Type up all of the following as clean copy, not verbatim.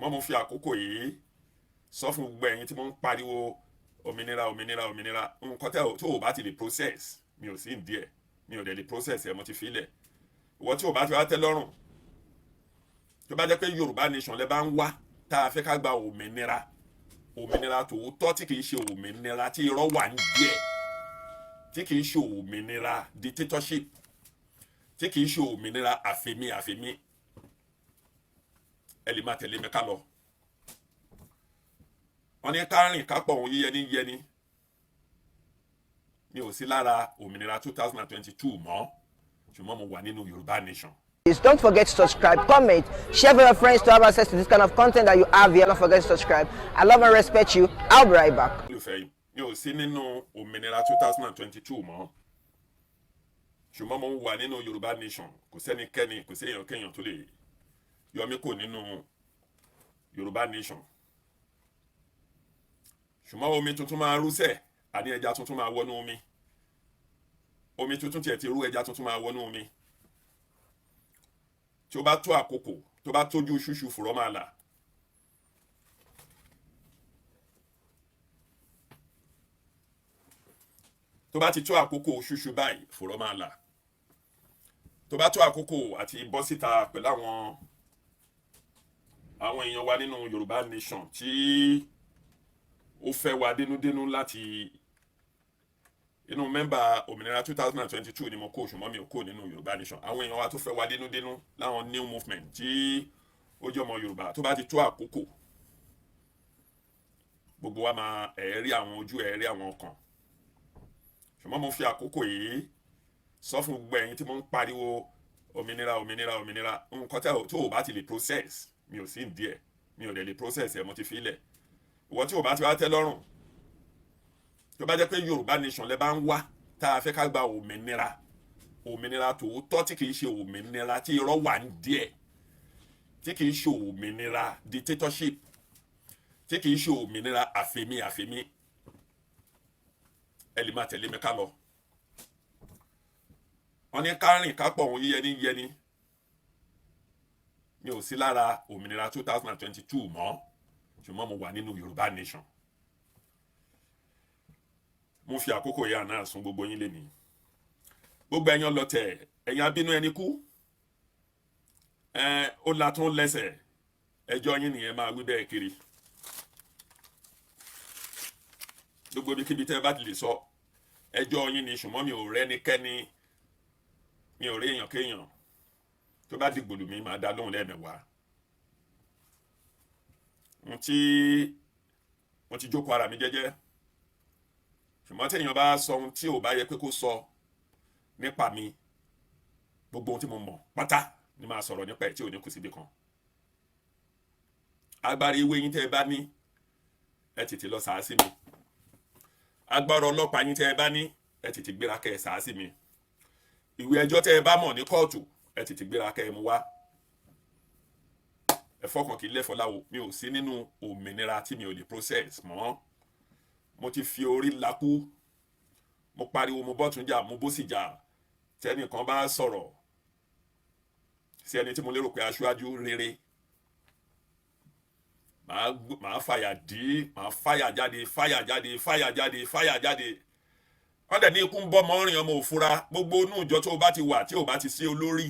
ṣùgbọ́n mo fi àkókò yìí sọ fún gbogbo ẹ̀yin tí mo ń pariwo òmìnira nǹkan tó o bá ti lè process mi ò sí ìdí ẹ̀ mi ò dẹ̀ lè process ẹ̀ mo ti filẹ̀ ìwọ tí o bá ti wá tẹ́ lọ́rùn tó bá jẹ́ pé Yorùbá nation lẹ bá ń wá tá a fẹ́ ká gba òmìnira tòótọ́ tí kìí ṣe òmìnira tí irọ́ wà ní díẹ̀ tí kìí ṣe òmìnira dictatorship tí kìí ṣe òmìnira àfẹ̀mí ẹ lè máa tẹ̀lé mi ká lọ. wọ́n ní ká rìn ká pọ̀ òun yíyẹni mi ò sí lára òmìnira 2022 mọ́ ṣùgbọ́n mo wà nínú Yorùbá nation. Don't forget to subscribe, comment, share with your friends to have access to this kind of content that you have here. Don't forget to subscribe. I love and respect you. I'll be right back. Mi ò sí nínú òmìnira 2022 mọ́ ṣùgbọ́n mo wà nínú Yorùbá nation. Kò sẹ́nikẹ́ni kò sí èèyàn kéèyàn tó lè yọ mí kò nínú Yorùbá nation. ṣùgbọ́n omi tuntun máa rú sẹ́ àní ẹja tuntun máa wọnú omi tuntun tiẹ̀ ti rú ẹja tuntun máa wọnú omi. tí ó bá tó àkókò tó bá tójú ṣúṣú fùrọ́ máa là. tó bá ti tó àkókò ṣúṣú báyìí fùrọ́ máa là. tó bá tó àkókò àti bọ́ síta pẹ̀lú àwọn èèyàn wa nínú Yorùbá nation tí ó fẹ́ wa dénúdénú láti inú mẹ́mbà òmìnira 2022 ni mo kó ṣùgbọ́n mi ò kó nínú Yorùbá nation. àwọn èèyàn wa tó fẹ́ wá dénúdénú láwọn new movement tí ó jẹ́ ọmọ Yorùbá tó bá ti tó àkókò gbogbo wa máa ẹ̀ẹ́rí àwọn ojú ẹ̀ẹ́rí àwọn ọkàn. ṣùgbọ́n mo fi àkókò yìí sọ fún gbogbo ẹ̀yin tí mo ń pariwo òmìnira nǹkan tó o bá ti lè process mi ò sí ìdí ẹ̀ mi ò dẹ̀ lè process ẹ̀ mo ti filẹ̀ ìwọ tí o bá ti wá tẹ́ lọ́rùn tó bá jẹ́ pé Yorùbá nation lẹ bá ń wá tá a fẹ́ ká gba òmìnira tòótọ́ tí kìí ṣe òmìnira tí irọ́ wà ní díẹ̀ tí kìí ṣe òmìnira dictatorship tí kìí ṣe òmìnira àfẹ̀mí ẹ lè máa tẹ̀lé mi ká lọ. wọ́n ní ká rìn ká pọ̀ òun yíyẹni mi ò sí lára òmìnira 2022 mọ́ ṣùgbọ́n mo wà nínú Yorùbá nation. mo fi àkókò yà náà sún gbogbo yín lénìí gbogbo ẹ̀yin ọlọ̀tẹ̀ ẹ̀yin abínú ẹni kú ó la tún lẹ́sẹ̀ ẹjọ́ yín nìyẹn máa wí bẹ́ẹ̀ kiri gbogbo ibikíbi tẹ́ bá ti lè sọ ẹjọ́ yín ni ṣùgbọ́n mi ò rẹ́nikẹ́ni mi ò rí èèyàn kéèyàn tó bá dìgbòlù mi máa dá lóhùn lẹ́ẹ̀mẹ̀wàá. mo ti jókòó ara mi jẹ́jẹ́ ṣùgbọ́n téèyàn bá sọ ohun tí ò bá yẹ pé kó sọ nípa mi gbogbo ohun tí mo mọ̀ pátá ni máa sọ̀rọ̀ nípa ẹ̀ tí ò ní kù síbi kan. agbára ewé yín tẹ́ ẹ bá ní ẹ tètè lọ sàá sí mi agbára ọlọ́pàá yín tẹ́ ẹ bá ní ẹ tètè gbéra kẹ́ ẹ sàá sí mi ìwé ẹjọ́ tẹ́ ẹ bá mọ̀ ní kóòtù ẹ tètè gbéra kẹ́ ẹ mú wá. ẹ fọkàn kí lẹ́fọ́ láwo mi ò sí nínú òmìnira tí mi ò lè process mọ́. mo ti fi orí lakú mo pariwo mo bọ́tún jà mo bó sì jà tẹ́nìkan bá sọ̀rọ̀ sí ẹni tí mo lérò pé aṣáájú rere màá fàyà dí màá fàyà jáde wọ́n dẹ̀ ní ikú ń bọ́ mọ́ rìn ọmọ òfura gbogbo inú ìjọ tó o bá ti wà tí o bá ti sí olórí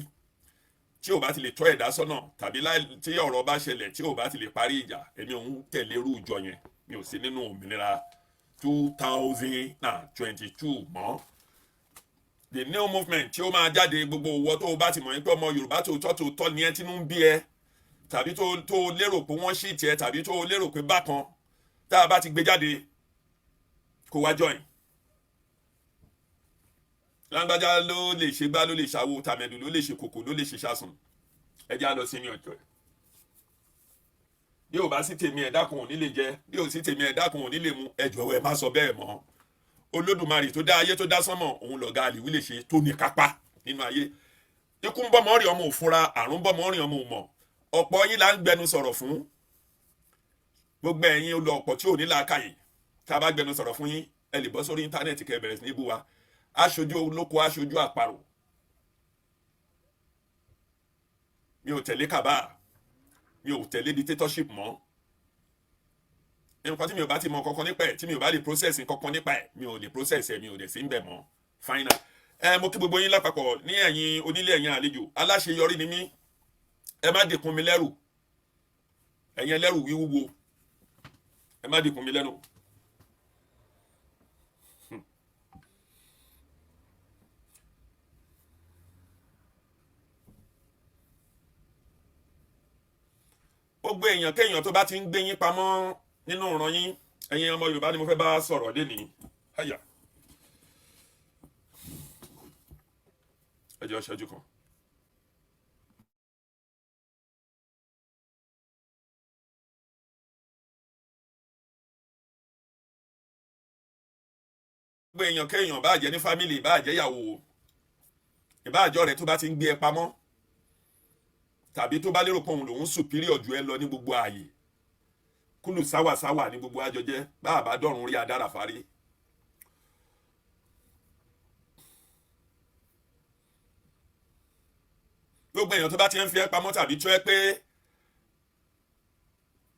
tí o bá ti lè tọ́ ẹ̀dá sọ́nà tàbí tí ọ̀rọ̀ bá ṣẹlẹ̀ tí o bá ti lè parí ìjà èmi òun tẹ̀lé irú ìjọ yẹn mi ò sí nínú òmìnira 2022 mọ́. the new movement tí ó máa jáde gbogbo owó tó o bá ti mọ̀ ní pé ọmọ Yorùbá tòótọ́ ni ẹ tí ń bí ẹ tàbí tó o lérò pé wọ́n ṣì tiẹ̀ tàbí tó o lérò pé bákan tá a bá ti gbé jáde kó wá join. lágbájá ló lè ṣe gbá ló lè ṣàwo tàmẹ̀dù ló lè ṣe kòkò ló lè ṣe ṣàsùn ẹjẹ́ á lọ sí ní ọjọ́ ẹ̀. bí ò bá sí tèmi ẹ̀dá kan ò ní lè jẹ bí ò sí tèmi ẹ̀dá kan ò ní lè mu ẹ jọ̀wọ́ ẹ má sọ bẹ́ẹ̀ mọ́. Olódùmarè tó dá ayé tó dá sánmọ̀ òun lọ̀gá àlìwí lè ṣe tó ní kápá nínú ayé. ikú ń bọ́mọ rìn ọmọ òfúnra àrùn bọ́mọ rìn ọmọ òmọ̀ ọ̀pọ̀ yín là ń gbẹnu sọ̀rọ̀ fún gbogbo ẹ̀yin olú ọ̀pọ̀ tí ò ní làákàyè tá a bá gbẹnu sọ̀rọ̀ fún yín ẹ lè bọ́ sórí íńtánẹ́ẹ̀tì kẹ́ bẹ̀rẹ̀ sí ní bú wa aṣojú olóko aṣojú àparò mi ò tẹ̀lé kàbá mi ò tẹ̀lé dictatorship mọ́. Nǹkan tí mi ò bá ti mọ kankan nípa ẹ̀, tí mi ò bá lè process kankan nípa ẹ̀, mi ò lè process ẹ̀, mi ò dẹ̀ sí ń bẹ̀ mọ́. Final. Mo kí gbogbo yín lápapọ̀ ní ẹ̀yin onílé ẹ̀yin àlejò, aláṣeyọrí ni mí. Ẹ má dìkun mi lẹ́rù. Ẹ̀yin ẹlẹ́rù wíwúwo. Ẹ má dìkun mi lẹ́nu. Gbogbo èèyàn kéèyàn tó bá ti ń gbé yín pamọ́ nínú ìran yín, ẹ̀yin ọmọ Yorùbá ni mo fẹ́ bá sọ̀rọ̀ lénìí. Háyà. Ẹ jẹ́ ṣẹ́jú kan. Gbogbo èèyàn kéèyàn bá jẹ́ ní fámìlì, bá jẹ́ ìyàwó, ìbáàjọ́ rẹ̀ tó bá ti ń gbé ẹ pamọ́, tàbí tó bá lérò pé òun lòun superior jù ẹ lọ ní gbogbo ààyè, kúlù sáwàsáwà ní gbogbo àjọjẹ́, bá àbá dọ̀run rí adára fárí. Gbogbo èèyàn tó bá ti ń fi ẹ pamọ́ tàbí tó ẹ pé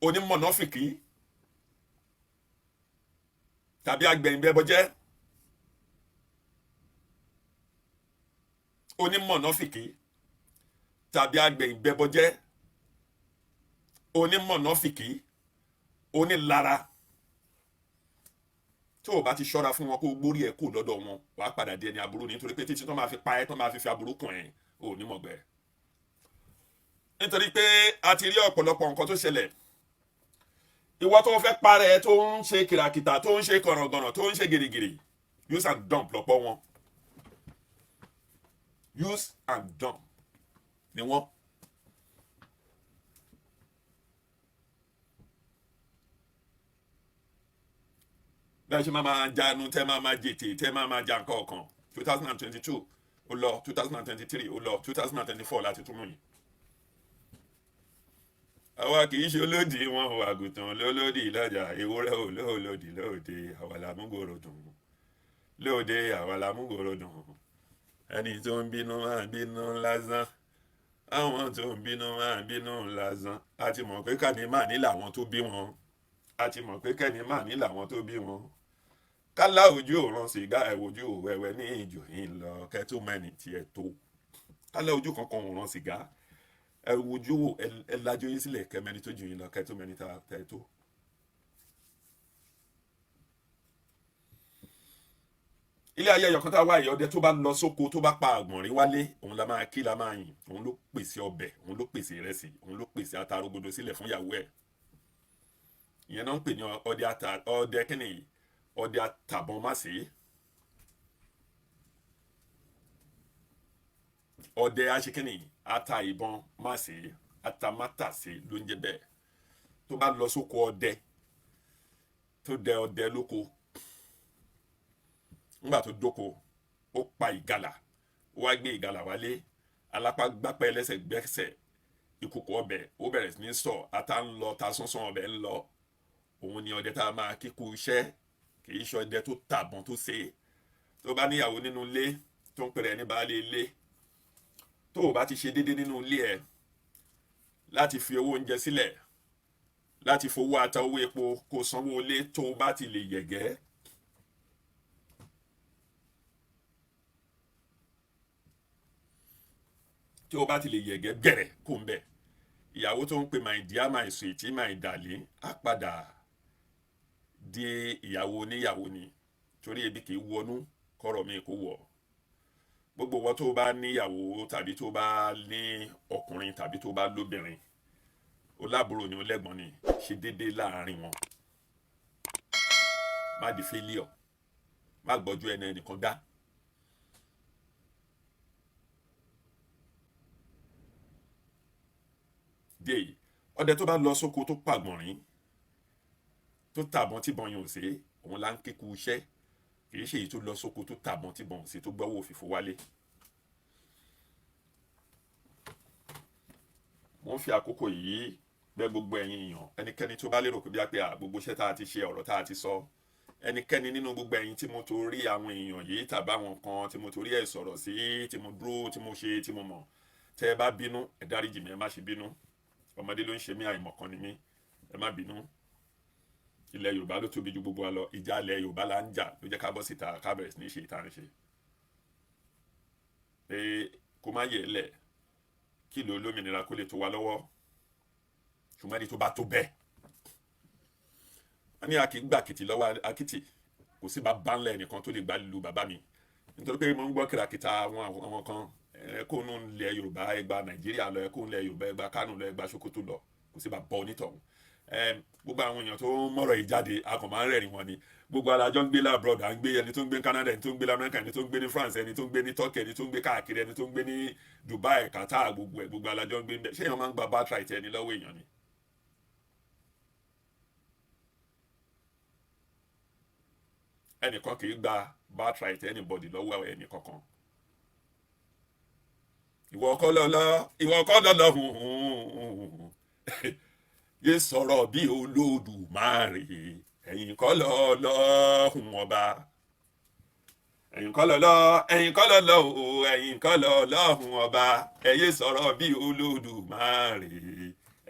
onímọ̀nàfìkì tàbí agbẹ̀yìnbẹ́bọjẹ́, onímọ̀nàfìkì tàbí agbẹ̀yìnbẹ́bọjẹ́, onímọ̀nàfìkì, onílara, tó o bá ti ṣọ́ra fún wọn kó o gbórí ẹ̀ kó lọ́dọ̀ wọn, wàá padà di ẹni aburú nítorí pé títí tó máa fi pa ẹ́, tó máa fi aburú kàn ẹ́, ò ní mọ̀gbẹ́. Nítorí pé a ti rí ọ̀pọ̀lọpọ̀ nǹkan tó ṣẹlẹ̀. Ìwọ tó fẹ́ parẹ́, tó ń ṣe kìràkìtà, tó ń ṣe kọ̀rọ̀gọ̀rọ̀, tó ń ṣe gìrìgìrì, use and dump lọ́pọ̀ wọn. Use and dump ni wọ́n. Bẹ́ẹ̀ ṣe máa jánu, tẹ́ máa jètè, tẹ́ máa já nǹkan ọ̀kan. 2022 ó lọ, 2023 ó lọ, 2024 láti tún mú yìí. Àwa kì í ṣe olódì wọn ò àgùntàn lólódì lọ́jà, ewúrẹ́ ò lóòlódì lóde, àwa la mú gbòòrò dùn. Lóde àwa la mú gbòòrò dùn. Ẹni tó ń bínú máa bínú lásán. Àwọn tó ń bínú máa bínú lásán. A ti mọ̀ pé kẹ́ni máa ní làwọn tó bí wọn. A ti mọ̀ pé kẹ́ni máa ní làwọn tó bí wọn. Kálá ojú òran sìgá ẹ̀wòjú òwẹ̀wẹ̀ ní ìjò yìí lọ kẹ́tó mẹ́ni tiẹ̀ tó. Kálá ojú kankan òran sìgá ẹ̀wòjú ẹ̀lájú yín sílẹ̀ kẹ́mẹ́ni tó jù yín lọ kẹ́tó mẹ́ni tẹ̀ tó. Ilé ayé ẹyọkan tá a wá yìí, ọdẹ tó bá lọ sóko tó bá pa àgbọ̀nrín wálé, òun la máa kí, la máa yìn, òun ló pèsè ọbẹ̀, òun ló pèsè ìrẹsì, òun ló pèsè atarogodo sílẹ̀ fún ìyàwó ẹ̀. Ìyẹn náà ń pè ní ọdẹ kíni yìí, ọdẹ àtàbọ̀n má sí. Ọdẹ aṣekíni ata ìbọn má sí, atamátà sí ló ń jẹ bẹ́ẹ̀. Tó bá lọ sóko ọdẹ, tó dẹ ọdẹ lóko, nígbà tó dóko, ó pa ìgalà, ó wá gbé ìgalà wálé, alápá gbápẹ́ lẹ́sẹ̀ gbẹ́sẹ̀, ìkòkò ọbẹ̀ ó bẹ̀rẹ̀ sí ní sọ, ata ń lọ, ta sánsán ọbẹ̀ ń lọ. Òun ni ọdẹ tá a máa kíkú iṣẹ́, kì í ṣe ọdẹ tó tàbọn tó ṣe. Tó bá níyàwó nínú ilé tó ń pèrè ní baálé ilé, tó o bá ti ṣe déédéé nínú ilé ẹ láti fi owó oúnjẹ sílẹ̀, láti fowó ata owó epo kó sanwó ilé, tó o bá ti lè yẹ̀gẹ́, tí o bá ti lè yẹ̀gẹ́ bẹ̀rẹ̀ kó ń bẹ̀, ìyàwó tó ń pè my dear, my sweet, my darling á padà di ìyàwó oníyàwó ni, torí ebi kì í wọnú kọ́rọ̀ mi kó wọ̀. Gbogbo wọn tó bá níyàwó tàbí tó bá ní ọkùnrin tàbí tó bá lóbìnrin, ó lábúrò ni ó lẹ́gbọ̀n ni, ṣe déédéé láàrin wọn. Má di failure, má gbọ́jú ẹnìkan dá. Déyìí, ọdẹ tó bá lọ sóko tó pàgbọ̀nrín, tó tàbọn tíbọn yẹn ò sí, òun là ń kíkú iṣẹ́, kì í ṣe èyí tó lọ sóko tó tàbọn tíbọn ò sí, tó gbọ́wọ́ òfìfo wálé. Mo ń fi àkókò yìí bẹ̀ gbogbo ẹ̀yin èèyàn, ẹnikẹ́ni tó bá lérò pé bí a pé gbogbo iṣẹ́ tá a ti ṣe, ọ̀rọ̀ tá a ti sọ, ẹnikẹ́ni nínú gbogbo ẹ̀yin tí mo torí àwọn èèyàn yìí tàbí àwọn kan tí mo torí ẹ̀ sọ̀rọ̀ sí, tí mo dúró, tí mo ṣe, tí mo mọ̀, tẹ́ ẹ bá bínú, ẹ dáríjì mi, ẹ má ṣe bínú. ọmọdé ló ń ṣe mí, àìmọ̀kan ni mí, ẹ má bínú. Ilẹ̀ Yorùbá ló tóbi ju gbogbo wa lọ, ìjà ilẹ̀ Yorùbá là ń jà ló jẹ́ ká bọ́ síta ká bẹ̀rẹ̀ sí ní ṣe ìta ń ṣe. Pé kó má yẹ̀ lẹ̀ kí ìlú olómìnira kó lè tó wa lọ́wọ́, ṣùgbọ́n ẹni tó bá tó bẹ́ẹ̀. Wọ́n ní a kì í gbà kìtì lọ́wọ́ akitì, kò sí bàbá ńlẹ̀ nìkan tó lè gbà lu bàbá mi, nítorí pé mo ń gbọ́ kìràkìtà àwọn kan ẹ̀kọ́ nù ilẹ̀ Yorùbá ẹgbà Nàìjíríà lọ, ẹ̀kọ́ ilẹ̀ Yorùbá ẹgbà Kánò lọ, ẹgbà Sokoto lọ, kò sí bàbá onítọ̀hún. Gbogbo àwọn èèyàn tó mọ̀rọ̀ yìí jáde a kàn máa ń rẹ́rìn wọn ni. Gbogbo alájọ́ ń gbé labroad, à ń gbé ẹni tó ń gbé Canada, ẹni tó ń gbé America, ẹni tó ń gbé ní France, ẹni tó ń gbé ní Turkey, ẹni tó ń gbé káàkiri, ẹni tó ń gbé ní Dubai, Qatar, gbogbo alájọ́ ń gbé ń bẹ̀. Ṣé èèyàn máa ń gba birthright ẹni lọ́wọ́ èèyàn ni? Ẹnìkan kì í gba birthright anybody lọ́wọ́ ẹnì kankan. Ìwọ kọ́ lọ́lọ́ yé sọ̀rọ̀ bí Olódùmarè, ẹ̀yin kọ́ lọ́lọ́hun ọba, ẹ̀yin kọ́ lọ́lọ́hun ọba, ẹ yé sọ̀rọ̀ bí Olódùmarè,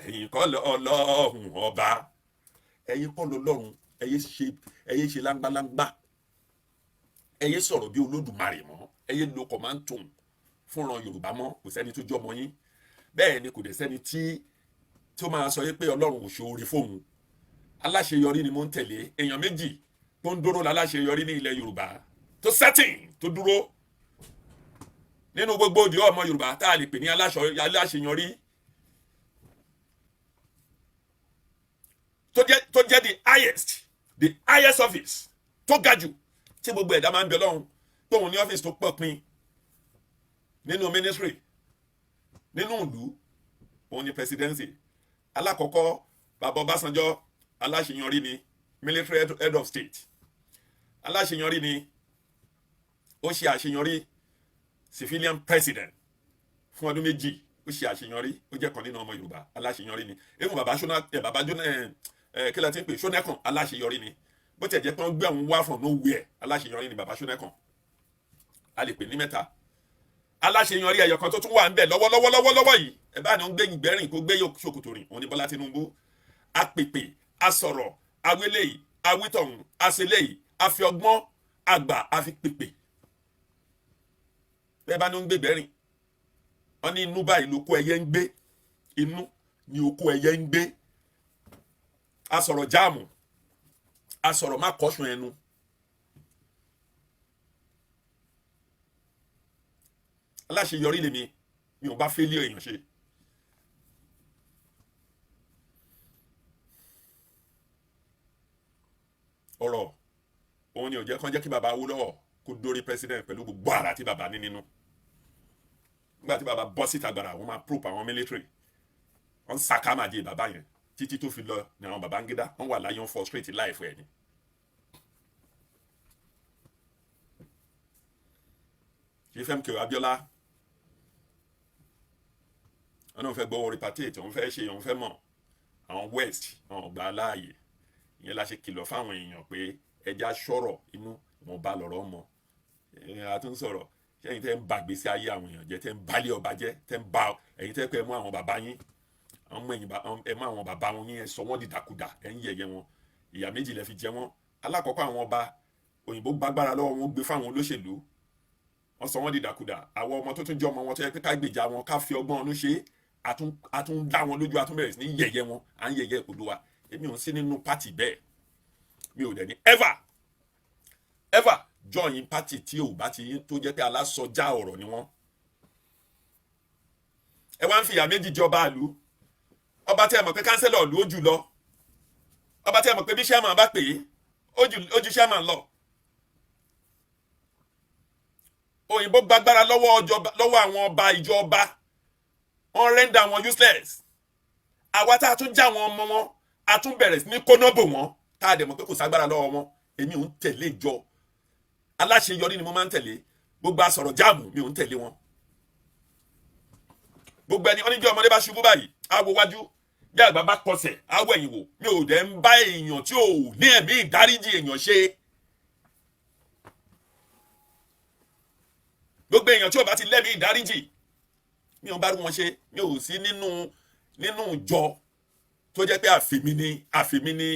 ẹ̀yin kọ́ lọ́lọ́hun ọba, ẹ̀yin kọ́ lọ́lọ́hun, ẹ yé ṣe láńgbáláńgbá, ẹ yé sọ̀rọ̀ bí Olódùmarè mọ́, ẹ yé lo command tone fúnran Yorùbá mọ́. Kò sẹ́ni tó jọmọ yín, bẹ́ẹ̀ ni kò dẹ̀ sẹ́ni tí ó máa sọ pé Ọlọ́run ò ṣe oore fóun. Aláṣeyọrí ni mo ń tẹ̀lé. Èèyàn méjì tó ń dúró láláṣeyọrí ní ilẹ̀ Yorùbá, tó certain, tó dúró nínú gbogbo òdì ọmọ Yorùbá tá a lè pè ní aláṣeyọrí, tó jẹ́ the highest office tó ga jù tí gbogbo ẹ̀dá máa ń bẹ Ọlọ́run, tóun ní ọ́fíìsì tó pọ̀ pin nínú ministry, nínú ìlú, òun ni presidency. Alákọ̀ọ́kọ́ bàbá Ọbásanjọ́, aláṣeyọrí ni military head of state, aláṣeyọrí ni ó ṣe àṣeyọrí civilian president fún ọdún méjì, ó ṣe àṣeyọrí, ó jẹ́ kan nínú ọmọ Yorùbá, aláṣeyọrí ni. Even bàbá kí la ti ń pè Ṣónẹ́kàn, aláṣeyọrí ni. Bó tiẹ̀ jẹ́ pé wọ́n gbé àwọn wá from nowhere, aláṣeyọrí ni bàbá Ṣónẹ́kàn. A lè pè ní mẹ́ta. Aláṣeyọrí ẹyọ kan tó tún wà ń bẹ lọ́wọ́lọ́wọ́ yìí, ẹ bá ní ń gbé ìgbẹ́rìn kó gbé ṣòkòtò rìn, òun ni Bọ́lá Tinubu. Apèpè, asọ̀rọ̀, awélé, awítọ̀hún, aṣelé, afi ọgbọ́n, àgbà, afi pèpè. Ẹ bá ní ń gbé ìgbẹ́rìn, wọ́n ní inú báyìí lóko ẹyẹ ń gbé, inú ni oko ẹyẹ ń gbé. Asọ̀rọ̀ jáàmù, asọ̀rọ̀ má kọ́sùn ẹnu. Aláṣeyọrí lèmi, mi ò bá failure èèyàn ṣe. Ọ̀rọ̀ òun ni ò jẹ́ kán jẹ́ kí bàbá Awólọ́wọ̀ kó dórí president pẹ̀lú gbogbo àrà tí bàbá ní nínú. Nígbà tí bàbá bọ́ síta gbàrà, wọ́n máa probe àwọn military, wọ́n sàkámàjẹ bàbá yẹn títí tó fi lọ ní àwọn Babangida, wọ́n wà láyé, wọ́n frustrate life ẹ̀ ni. Fẹ́mi Abíọ́lá, wọ́n náà fẹ́ gbọ́ repatriate, wọ́n fẹ́ ṣe, wọ́n fẹ́ mọ̀ àwọn west, àwọn ọgbà aláàyè. Ìyẹn la ṣe kìlọ̀ fáwọn èèyàn pé ẹja sọ̀rọ̀ inú wọn bá lọ́rọ̀ mọ́. A tún sọ̀rọ̀, ẹ̀yin tẹ́ ń ba gbèsè ayé àwọn èèyàn jẹ́, tẹ́ ń balẹ̀ ọba jẹ́, tẹ́ ń ba, ẹ̀yin tẹ́ pé ẹ mú àwọn bàbá yín, ẹ mú àwọn bàbá wọn yín, ẹ sọ wọ́n dìdàkudà, ẹ ń yẹ̀yẹ́ wọn. Ìyà méjì lẹ fi jẹ wọ́n. Alákọ̀ọ́kọ́ àwọn ọba òyìnbó gbàgbára lọ́wọ́ wọn, gbé fáwọn olóṣèlú, wọ́n sọ wọ́n dìdàkudà. Àwọn ọmọ tó tún jẹ́ ọmọ wọn tó yẹ pé ká gbèjà wọn, ká fi ọgbọ́n ọdún ṣe, àtún dá wọn lójú, àtún bẹ̀rẹ̀ sí ní yẹ̀yẹ́ wọn, à ń yẹ̀yẹ́ Oòduà. Èmi ò sí nínú pátì bẹ́ẹ̀, mi ò dẹ̀ ní ever join party tí ò bá ti tó jẹ́ pé alásọjá ọ̀rọ̀ ni wọ́n. Ẹ wá ń fìyà méjì jọba ìlú. Ọba tí ẹ mọ̀ pé kánsẹ́lọ̀ ìlú ó jù lọ, ọba tí ẹ mọ̀ pé bí chairman bá pè é ó ju chairman lọ. Òyìnbó gbàgbára lọ́wọ́ àwọn ọba ìjọba, wọ́n render wọn useless. Àwa tá a tún já wọn ọmọ wọn, a tún bẹ̀rẹ̀ sí ní kónóbò wọn, tá a dẹ̀ mọ̀ pé kò ságbára lọ́wọ́ wọn. Èmi ò ń tẹ̀lé ìjọ. Aláṣeyọrí ni mo máa ń tẹ̀lé. Gbogbo asọ̀rọ̀ jáàmù mi ò ń tẹ̀lé wọn. Gbogbo ẹni oníjọ́ ọmọdé bá ṣubú báyìí, á wo wájú, bí àgbà bá kọsẹ̀, á wo ẹ̀yìn wò. Mi ò dẹ̀ ń bá èèyàn tí ò ní ẹ̀mí ìdáríjì èèyàn ṣe. Gbogbo èèyàn tí ò bá ti lẹ́mí ìdáríjì, mi ò bá rú wọn ṣe. Mi ò sí nínú nínú ìjọ tó jẹ́ pé àfìmí ni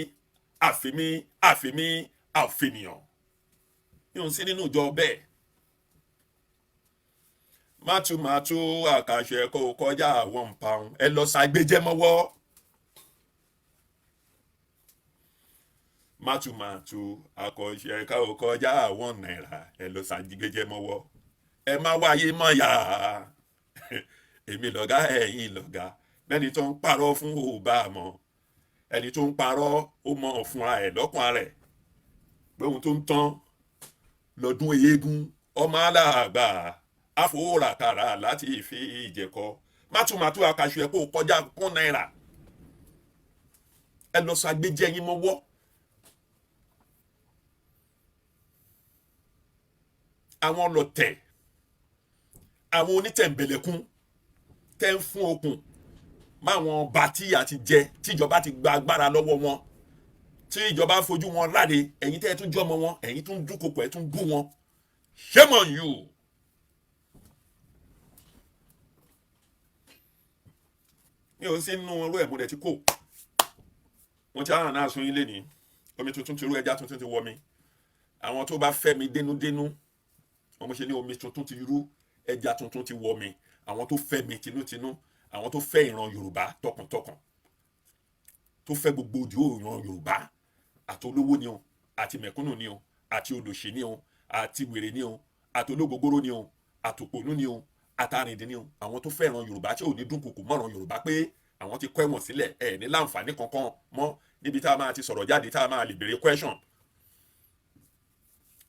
àfìnìyàn yóò sí nínú ìjọ bẹ́ẹ̀. mátúmátú àkàṣe kó kọjá àwọn pound ẹ lọ ṣàgbéjẹ́ mọ́wọ́. mátúmátú àkàṣe kó kọjá àwọn náírà ẹ lọ ṣàgbéjẹ́ mọ́wọ́. ẹ má wáyé mọ́yà èmi lọ̀gá ẹ̀yin lọ̀gá bẹ́ni tó ń parọ́ fún òbá mọ́ ẹni tó ń parọ́ ó mọ̀ fúnra ẹ̀ lọ́kàn rẹ̀ pé ohun tó ń tán lọ́dún eégún ọmọ aláàgbà àfòràkàrà láti fi ìjẹ̀kọ mátúmátú àkàṣù ẹ̀ kó kọjá kún náírà ẹ lọ ṣàgbéjẹ́ yín mọ́wọ́. àwọn ọlọ̀tẹ̀ àwọn onítẹ̀m̀bẹ̀lẹ̀kún tẹ́ ń fún okùn máwọn bàtí àti jẹ tíjọba ti gba agbára lọ́wọ́ wọn tí ìjọba fojú wọn ráre ẹ̀yin tẹ́ ẹ tún jọmọ wọn ẹ̀yin tún dúnkokò ẹ tún bú wọn shame on you. mi ò sí nínú ọrú ẹ̀ mo dẹ̀ ti kó wọn ti àrùn náà sún yín lẹ́ni omi tuntun ti rú ẹja tuntun ti wọ mi àwọn tó bá fẹ́ mi dénúdénú wọn mo ṣe ní omi tuntun ti rú ẹja tuntun ti wọ mi àwọn tó fẹ́ mi tinútinú àwọn tó fẹ́ ìran Yorùbá tọkàntọkàn tó fẹ́ gbogbo ojú ìran Yorùbá àti olówó ni o àti mẹ̀kúnnù ni o àti olòṣì ni o àti wèrè ni o àti ológogoro ni o àtòpònú ni o àtàrìndín ni o àwọn tó fẹ́ ìran Yorùbá tí ò ní dúnkùkù mọ́ràn Yorùbá pé àwọn ti kọ́ ẹ̀wọ̀n sílẹ̀ ẹ̀ ní láǹfààní kankan mọ́ níbi tá a máa ti sọ̀rọ̀ jáde tá a máa lè béèrè question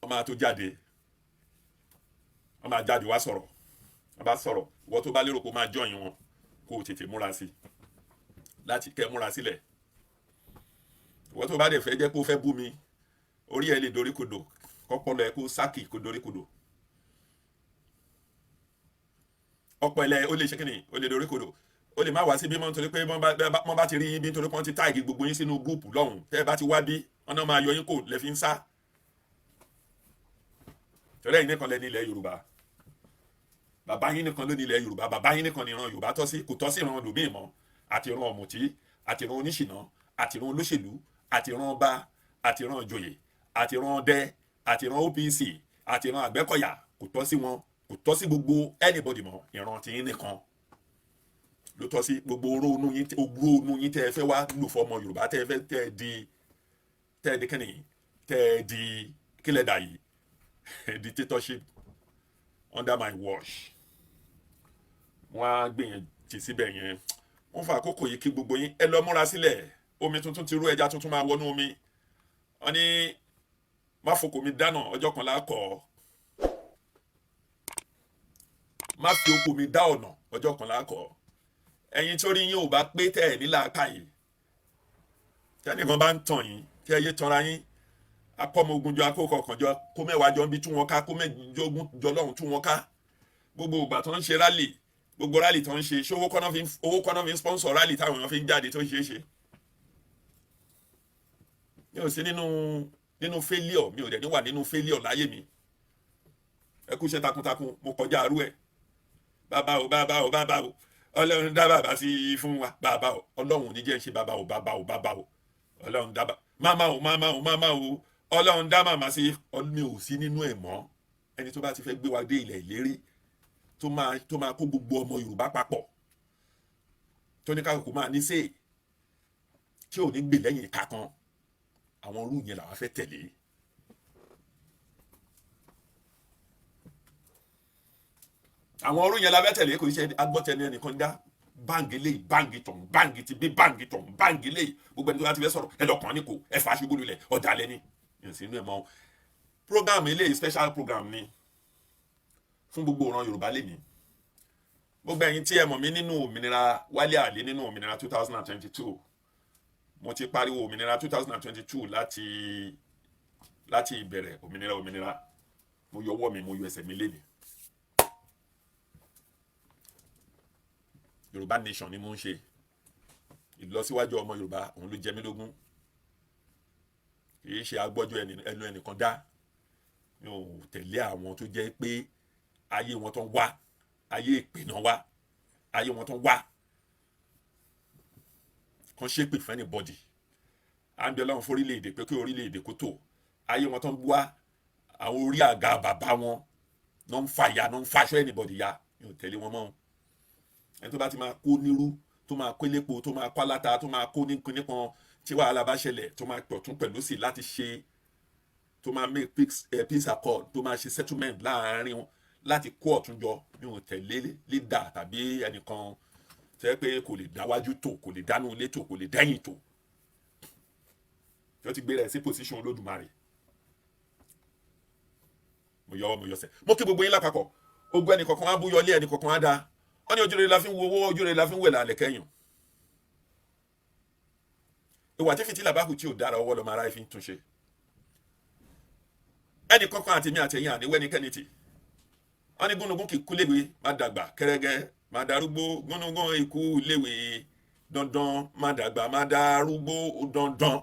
wọ́n máa tó jáde wọ́n máa jáde wá sọ̀rọ̀ wọ́n bá sọ̀rọ̀ ìwọ tó bá lérò pé ó máa jọyìn wọn kó o tètè múra sí láti kẹ́ múra sílẹ̀ ìwọ tó bá dẹ̀ fẹ́ jẹ́ pé ó fẹ́ bú mi orí ẹ̀ lè doríkodò kọ́pọlọ ẹ̀ kó sákì kó doríkodò ọpẹlẹ ó lè ṣe kíni ó lè doríkodò ó lè má wá sí bímọ nítorí pé wọ́n bá ti rí yín bí nítorí pé wọ́n ti táàgì gbogbo yín sínú gúùpù lọ́hùn tẹ́ ẹ bá ti wá bí wọ́n náà máa yọ yín kò lẹ́ fi ń sá tẹ́lẹ̀ yín nìkan lẹ́ni ilẹ̀ Yorùbá bàbá yín nìkan ló ní ilẹ̀ Yorùbá bàbá yín nìkan ni ìran Yorùbá tọ́ sí kò tọ́ sí ìran lòmíì mọ́ àti ìran ọ̀mùtí àti ìran oníṣìná àti ìran olóṣèlú àti ìran ọba àti ìran ìjòyè àti ìran ọdẹ àti ìran OPC àti ìran Àgbẹ̀kọ̀yà kò tọ́ sí wọn kò tọ́ sí gbogbo anybody mọ́ ìran tí yín nìkan ló tọ́ sí gbogbo oró inú yín tẹ́ ẹ fẹ́ wá lò fọmọ Yorùbá tẹ́ ẹ fẹ́ tẹ́ ẹ di kẹ́nìyàn tẹ́ ẹ di kílẹ̀ dà yìí dictatorship under my watch wọ́n á gbìyànjú síbẹ̀ yẹn wọ́n fa àkókò yìí kí gbogbo yín ẹ lọ múra sílẹ̀ omi tuntun ti rú ẹja tuntun máa wọnú omi wọ́n ní má fòkò mi dáná ọjọ́ kan lákọ̀ má fi oko mi dá ọ̀nà ọjọ́ kan lákọ̀ ẹ̀yin tó rí yín ò bá pé tẹ́ ẹ̀ ní làákàyè tẹ́nìkan bá ń tàn yín kí ẹ yé tanra yín akọ́mọ ogun jọ akókò kan jọ kó mẹ́wàá jọ ń bí tú wọn ká kó mẹ́jọ ogun jọ lọ́hùn tú wọn ká gbogbo ìgbà tó ń ṣe rálì gbogbo rálì tó ń ṣe ṣé owó kọ́nà fi ń sponsor rálì táwọn èèyàn fi ń jáde tó ń ṣe é ṣe mi ò sí nínú failure mi ò dẹ̀ ní wà nínú failure láyé mi ẹ kú iṣẹ́ takuntakun mo kọjá arú ẹ̀ bàbá o ọlọ́run dá bàbá sí fún wa bàbá o ọlọ́run ò ní jẹ́ ń ṣe bàbá o ọlọ́run dá bàbá máma o ọlọ́run dá màmá sí mi ò sí nínú ẹ̀ mọ́ ẹni tó bá ti fẹ́ gbé wa dé ilẹ̀ ìlérí tó máa kó gbogbo ọmọ Yorùbá papọ̀ tó ní káàkó máa ní sèé tí ò ní gbè lẹ́yìn ìka kan àwọn orú yẹn làwọn fẹ́ tẹ̀lé. àwọn orú yẹn la fẹ́ tẹ̀lé kò ní ṣe agbọ́tẹ̀ni ẹnìkan dá báǹgì lè báǹgì tọ̀hún báǹgì ti bí báǹgì tọ̀hún báǹgì lè gbogbo ẹni tó bá ti fẹ́ sọ̀rọ̀ ẹ lọ́kàn ní kò ẹ fà á ṣubú lulẹ̀ ọ̀dàlẹ̀ ni ìsìnú ẹ̀ mọ́ program eléyìí special program ni fún gbogbo ìran Yorùbá lẹ́ni gbogbo ẹ̀yin tí ẹ mọ̀ mí nínú òmìnira Wálé Àlè nínú òmìnira 2022 mo ti pariwo òmìnira 2022 láti ìbẹ̀rẹ̀ òmìnira mo yọ ọwọ́ mi mo yọ ẹsẹ̀ mi lẹ́ni Yorùbá nation ni mo ń ṣe ìlọsíwájú ọmọ Yorùbá òun ló jẹ mí lógún kì í ṣe agbọ́jọ́ ẹnu ẹnìkan dá mi ò tẹ̀lé àwọn tó jẹ́ pé ayé wọn tó ń wá ayé ìpè náà wá ayé wọn tó ń wá kan ṣépè fún anybody à ń bẹ Ọlọ́run fórílẹ̀-èdè pé kí orílẹ̀-èdè kó tó ayé wọn tó ń wá àwọn orí àga bàbá wọn náà ń fa ìyá náà ń faṣọ anybody ya mi ò tẹ̀lé wọn mọ́ ẹni tó bá ti máa kó nírú tó máa kó lépo tó máa kó aláta tó máa kó nípọn tí wàhálà bá ṣẹlẹ̀ tó máa pọ̀ tún pẹ̀lú sí láti ṣe tó máa make peace accord tó máa ṣe settlement láàárín wọn láti kó ọ̀tún jọ mi ò tẹ̀lé leader tàbí ẹnìkan tẹ́ pé kò lè dáwájú tó kò lè dánú ilé tó kò lè dẹ́yìn tó tí ó ti gbé rẹ̀ sí position Olódùmarè mo yọ sẹ́ mo kí gbogbo yín lápapọ̀ ogun ẹnìkọ̀ọ̀kan á bú yọlé ẹnìkọ̀ọ̀kan á da wọ́n ní ojú rere la fi ń wo owó ojú rere la fi ń wẹ̀ lálẹ́ kẹ́yìn ìwà tí fìtílà bá kù tí ò dára ọwọ́ lọ́mọ ara fi ń túnṣe ẹnìkọ̀ọ̀kan àtèmi àtẹ̀yìn àníwẹ́ ní kẹ́ni tì wọ́n ní gúnugún kì í kú léwe má dàgbà kẹ́rẹ́gẹ́ má darúgbó gúnugún ikú léwe dandan má dàgbà má darúgbó dandan.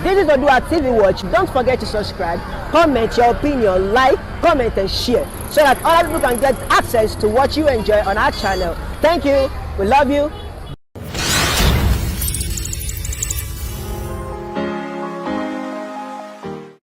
This is ODUA TV Watch. Don't forget to subscribe, comment your opinion, like, comment and share so that other people can get access to what you enjoy on our channel. Thank you. We love you.